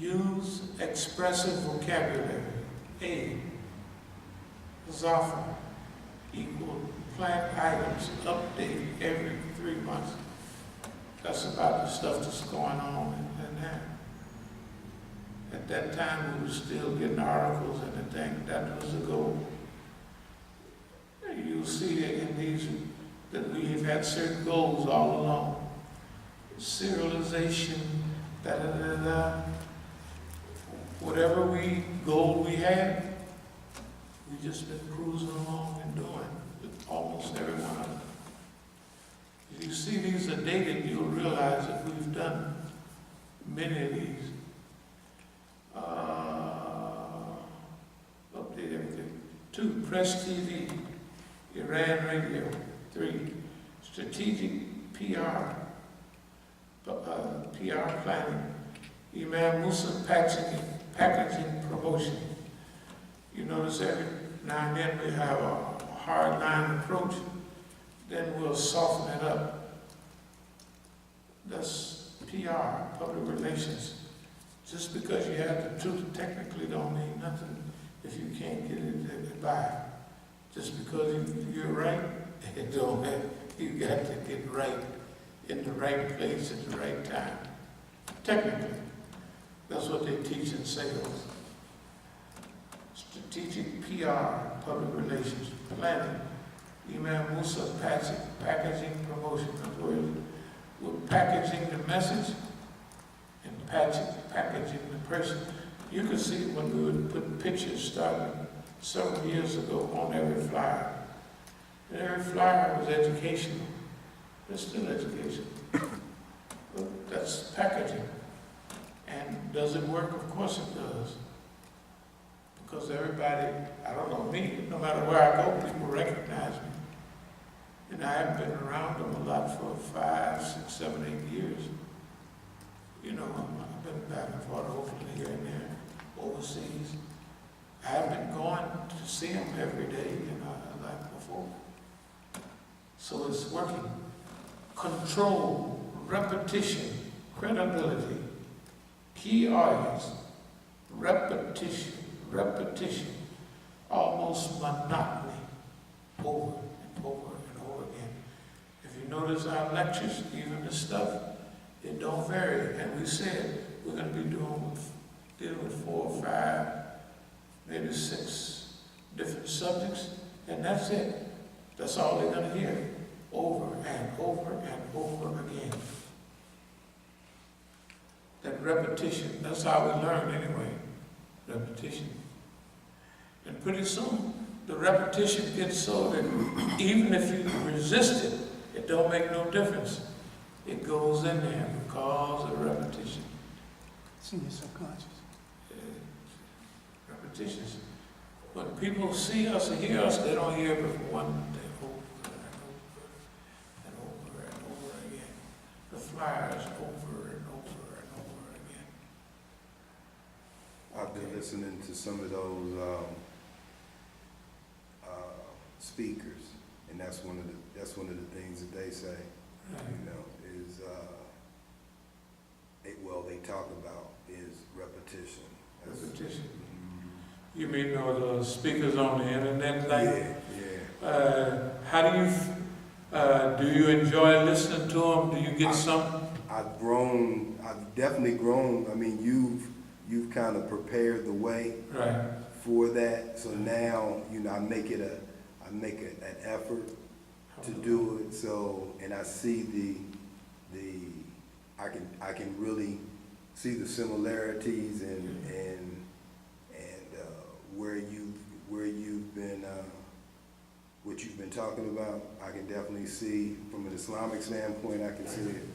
use expressive vocabulary. A, Zafa, equal plant items, update every 3 months. That's about the stuff that's going on in there. At that time, we were still getting articles and the thing. That was the goal. You'll see in these that we have had certain goals all along. Serialization, whatever goal we had, we just been cruising along and doing with almost every one of them. If you see these are dated, you'll realize that we've done many of these. Update everything. 2, Press TV, Iran Radio. 3, Strategic PR planning. Imam Musa packaging promotion. You notice every now and then we have a hard line approach, then we'll soften it up. That's PR, public relations. Just because you have the truth technically don't mean nothing if you can't get it by. Just because you're right, it don't matter. You got to get right in the right place at the right time. Technically, that's what they teach in sales. Strategic PR, public relations, planning. Imam Musa packaging promotion. In other words, we're packaging the message and packaging the person. You can see when we would put pictures starting several years ago on every flyer. And every flyer was educational. It's still education. But that's packaging. And does it work? Of course it does. Because everybody, I don't know me, no matter where I go, people recognize me. And I haven't been around them a lot for 5, 6, 7, 8 years. You know, I've been back and forth, hopefully here and there, overseas. I haven't been going to see them every day, you know, like before. So it's working. Control, repetition, credibility, key audience, repetition, almost monotony, over and over and over again. If you notice our lectures, even the stuff, it don't vary. And we said we're going to be dealing with 4 or 5, maybe 6 different subjects, and that's it. That's all they're going to hear, over and over and over again. That repetition, that's how we learn anyway, repetition. And pretty soon, the repetition gets so that even if you resist it, it don't make no difference. It goes in there because of repetition. It's in your subconscious. Repetitions. When people see us or hear us, they don't hear it for one day, over and over and over and over again. The flyers over and over and over again. I've been listening to some of those speakers, and that's one of the things that they say. Right. You know, is they talk about is repetition. Repetition. You mean those speakers on the internet? Like, yeah. How do you enjoy listening to them? Do you get some? I've definitely grown. I mean, you've kind of prepared the way Right. for that. So now, you know, I make an effort to do it. So, and I see I can really see the similarities and where you've been, what you've been talking about. I can definitely see from an Islamic standpoint. I can see it.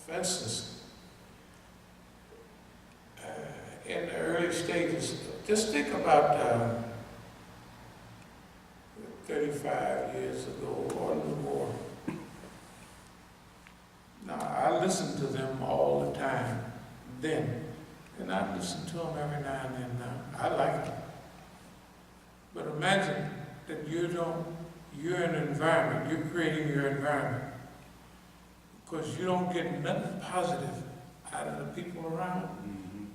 For instance, in the early stages, just think about 35 years ago or a little more. Now, I listened to them all the time then, and I listen to them every now and then now. I like them. But imagine that you're in an environment, you're creating your environment. Because you don't get nothing positive out of the people around.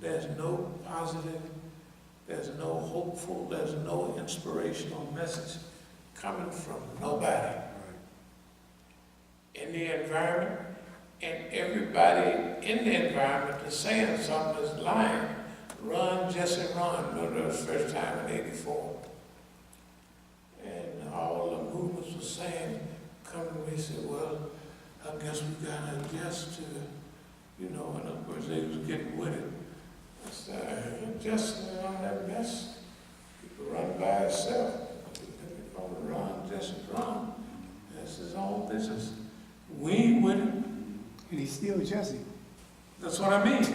There's no positive, there's no hopeful, there's no inspirational message coming from nobody in the environment, and everybody in the environment is saying something that's lying. Run, Jesse, run. Remember the first time in '84. And all the movements were saying, come to me, said, well, I guess we gotta adjust to, in other words, they was getting with it. I said, adjusting on that mess. You can run by itself. You're gonna run, just run. That's his own business. We ain't with it. And he's still Jesse. That's what I mean.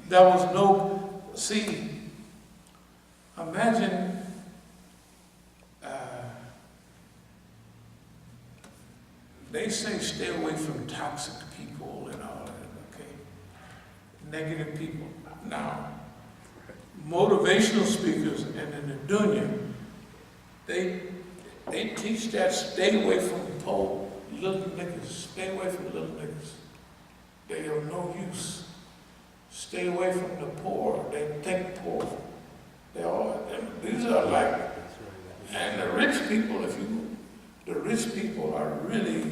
There was no, see, imagine they say stay away from toxic people and all that, okay? Negative people. Now, motivational speakers and in the dunya, they teach that stay away from poor little niggas. Stay away from little niggas. They are no use. Stay away from the poor. They think poor. These are like, and the rich people, the rich people are really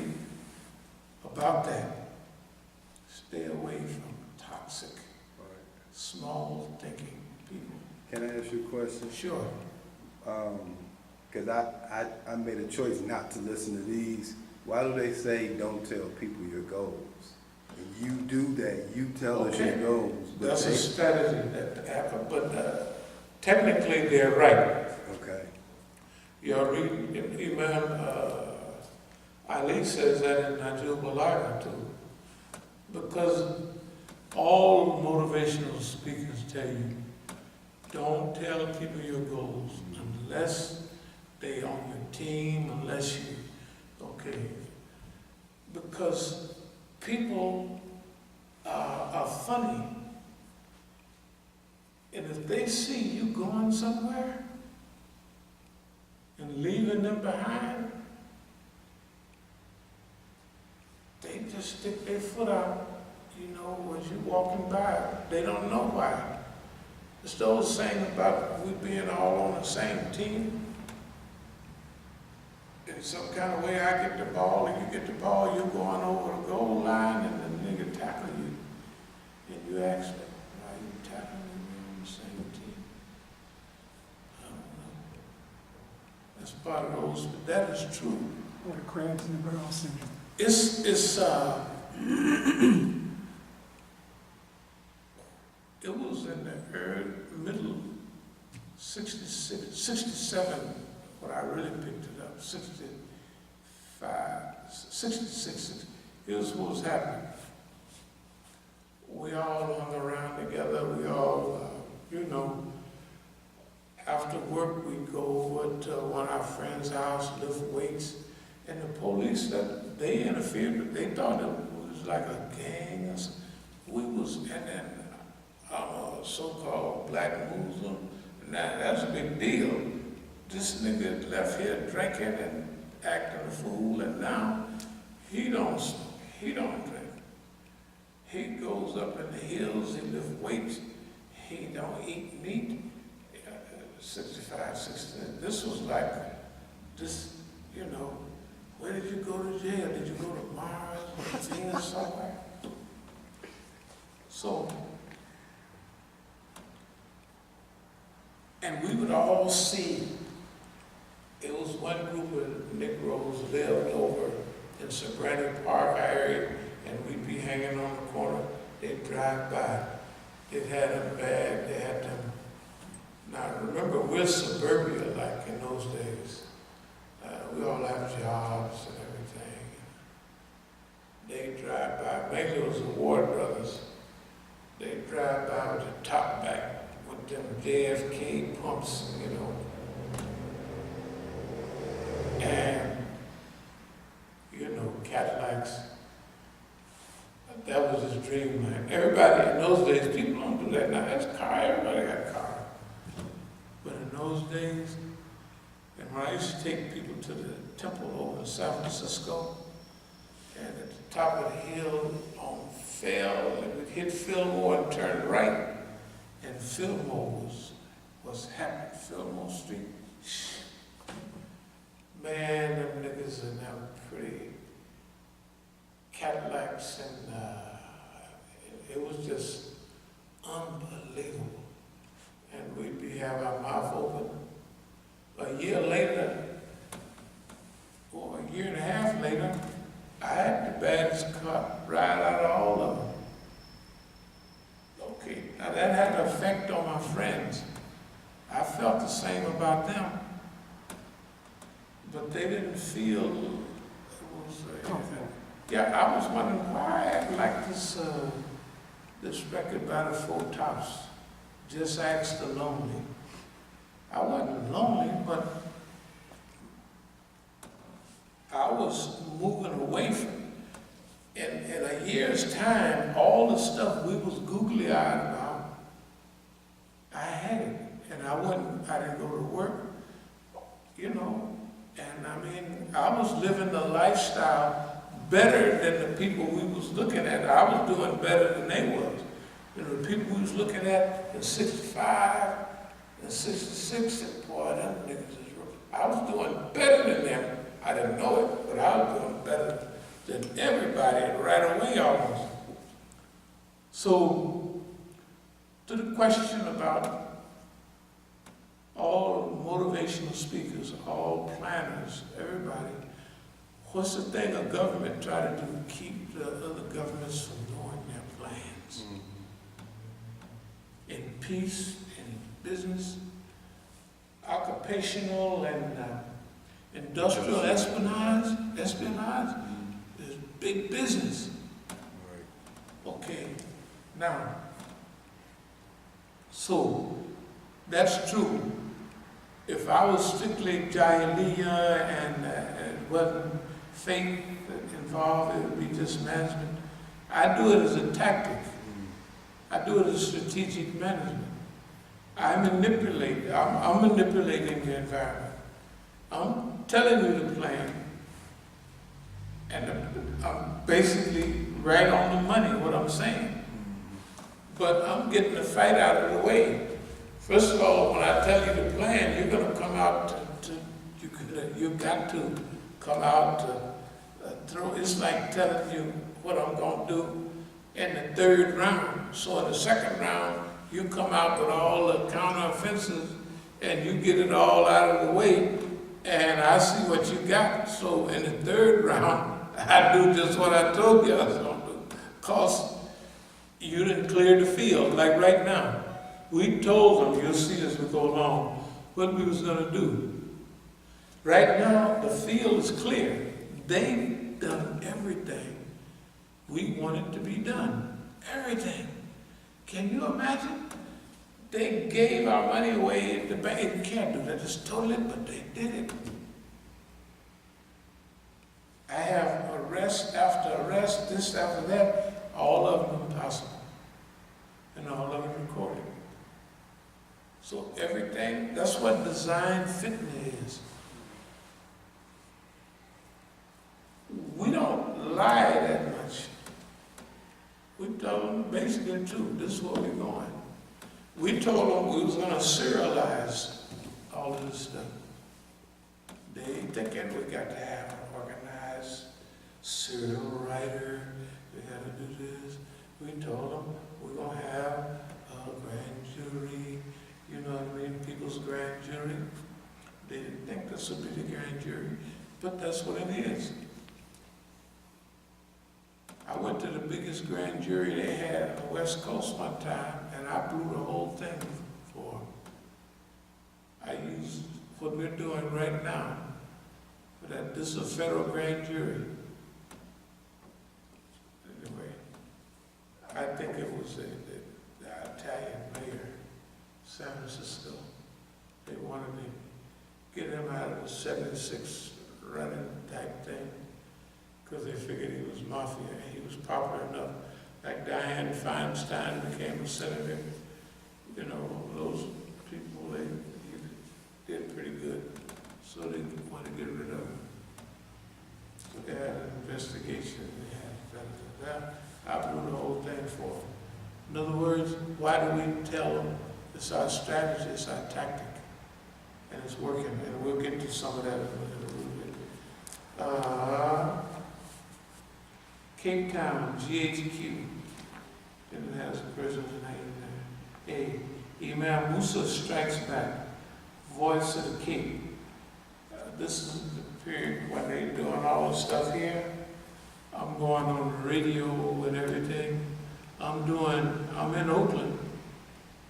about that. Stay away from toxic, small thinking people. Can I ask you a question? Sure. Because I made a choice not to listen to these. Why do they say don't tell people your goals? And you do that, you tell us your goals. But that's a strategy that happened, but technically they're right. Okay. You're reading, Imam Ali says that in al-Faqih too. Because all motivational speakers tell you, don't tell people your goals unless they on your team, unless you, okay. Because people are funny. And if they see you going somewhere and leaving them behind, they just stick their foot out, as you walking by. They don't know why. It's the old saying about we being all on the same team. In some kind of way, I get the ball, and you get the ball, you're going over the goal line, and the nigga tackle you. And you ask me, why are you tackling me? We're on the same team. I don't know. That's part of those, but that is true. Or the crabs in the barrel syndrome. It was in the middle 67 when I really picked it up, 65, 66, here's what was happening. We all hung around together, we all, after work we'd go over to one of our friends' house, lift weights, and the police, they interfered, they thought it was like a gang or something. We was, and then so-called black Muslim, that's a big deal. This nigga left here drinking and acting a fool, and now he don't drink. He goes up in the hills, he lift weights, he don't eat meat. 65, 60, this was like, where did you go to jail? Did you go to Mars or Venus somewhere? So, and we would all see, it was one group of Negroes lived over in Sabrina Park area, and we'd be hanging on the corner, they'd drive by, they had a bag, they had them. Now remember, we're suburbia like in those days. We all have jobs and everything. They drive by, mainly it was the Ward brothers. They drive by with the top back with them JFK pumps, and, Cadillacs. That was his dream, man. Everybody in those days, people don't do that now. That's a car, everybody got a car. But in those days, and when I used to take people to the temple over in San Francisco, and at the top of the hill on Fell, and we hit Fillmore and turned right, and Fillmore was happening, Fillmore Street. Man, them niggas in them pretty Cadillacs, and it was just unbelievable. And we'd be having our mouth open. A year later, or a year and a half later, I had the baddest car right out of all of them. Okay, now that had an effect on my friends. I felt the same about them, but they didn't feel it was. Yeah, I was wondering why I had like this record by the Four Tops. Just Ask the Lonely. I wasn't lonely, but I was moving away from it. In a year's time, all the stuff we was googly-eyed about, I had it. And I didn't go to work, you know. And I mean, I was living the lifestyle better than the people we was looking at. I was doing better than they was. You know, the people we was looking at in 65 and 66, and boy, them niggas is real. I was doing better than them. I didn't know it, but I was doing better than everybody right away almost. So, to the question about all motivational speakers, all planners, everybody, what's the thing a government try to do? Keep the other governments from doing their plans. In peace, in business, occupational and industrial espionage is big business. Okay, now, so that's true. If I was strictly Jahiliyyah and it wasn't faith involved, it would be just management. I do it as a tactic. I do it as strategic management. I'm manipulating the environment. I'm telling you the plan, and I'm basically right on the money what I'm saying. But I'm getting the fight out of the way. First of all, when I tell you the plan, you're going to come out you've got to come out to throw. It's like telling you what I'm going to do in the third round. So in the second round, you come out with all the counter-offensives and you get it all out of the way, and I see what you got. So in the third round, I do just what I told you I was going to do. Because you didn't clear the field, like right now. We told them, you'll see as we go along, what we was going to do. Right now, the field is clear. They've done everything we wanted to be done. Everything. Can you imagine? They gave our money away at the bank. You can't do that, just told it, but they did it. I have arrest after arrest, this after that, all of them impossible. And all of it recorded. So everything, that's what design fitness is. We don't lie that much. We told them basically the truth. This is where we're going. We told them we was going to serialize all of this stuff. They thinking we got to have an organized serial writer. We got to do this. We told them we're going to have a grand jury. You know what I mean? People's grand jury. They didn't think this would be the grand jury, but that's what it is. I went to the biggest grand jury they had on the West Coast one time, and I blew the whole thing for them. I used what we're doing right now, but this is a federal grand jury. Anyway, I think it was the Italian mayor, San Francisco. They wanted to get him out of the 76 running type thing, because they figured he was mafia. He was popular enough. Like Dianne Feinstein became a senator. You know, those people, they did pretty good. So they want to get rid of him. So they had an investigation, they had I blew the whole thing for them. In other words, why do we tell them it's our strategy, it's our tactic, and it's working, and we'll get to some of that in a little bit. Cape Town, GHQ, and it has a person's name there. Imam Musa strikes back, voice of the Cape. This is the period when they're doing all the stuff here. I'm going on the radio and everything. I'm in Oakland.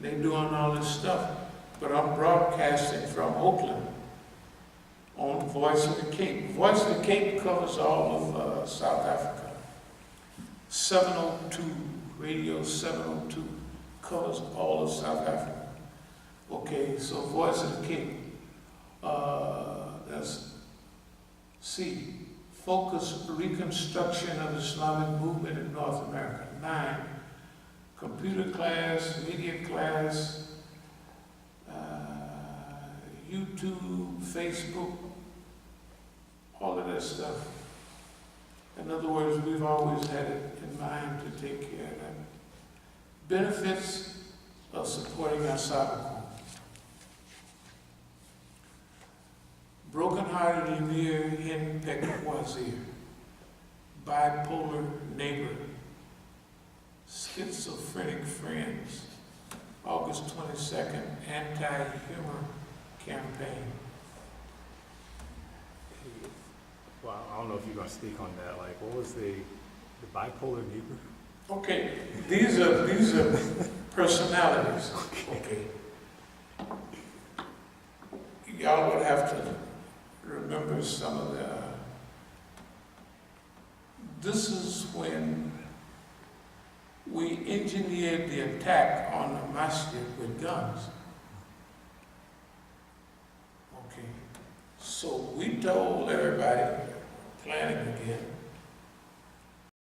They're doing all this stuff, but I'm broadcasting from Oakland on Voice of the Cape. Voice of the Cape covers all of South Africa. 702, Radio 702 covers all of South Africa. Okay, so Voice of the Cape. That's C. Focus reconstruction of Islamic movement in North America. 9. Computer class, media class, YouTube, Facebook, all of that stuff. In other words, we've always had it in mind to take care of that. Benefits of supporting As-Sabiqun. Broken-hearted Emir Henpeck Wazir, bipolar neighbor, schizophrenic friends, August 22nd, anti-humor campaign. Well, I don't know if you're going to speak on that. Like, what was the bipolar neighbor? Okay, these are personalities. Okay. Y'all would have to remember some of the. This is when we engineered the attack on the Masjid with guns. Okay. So we told everybody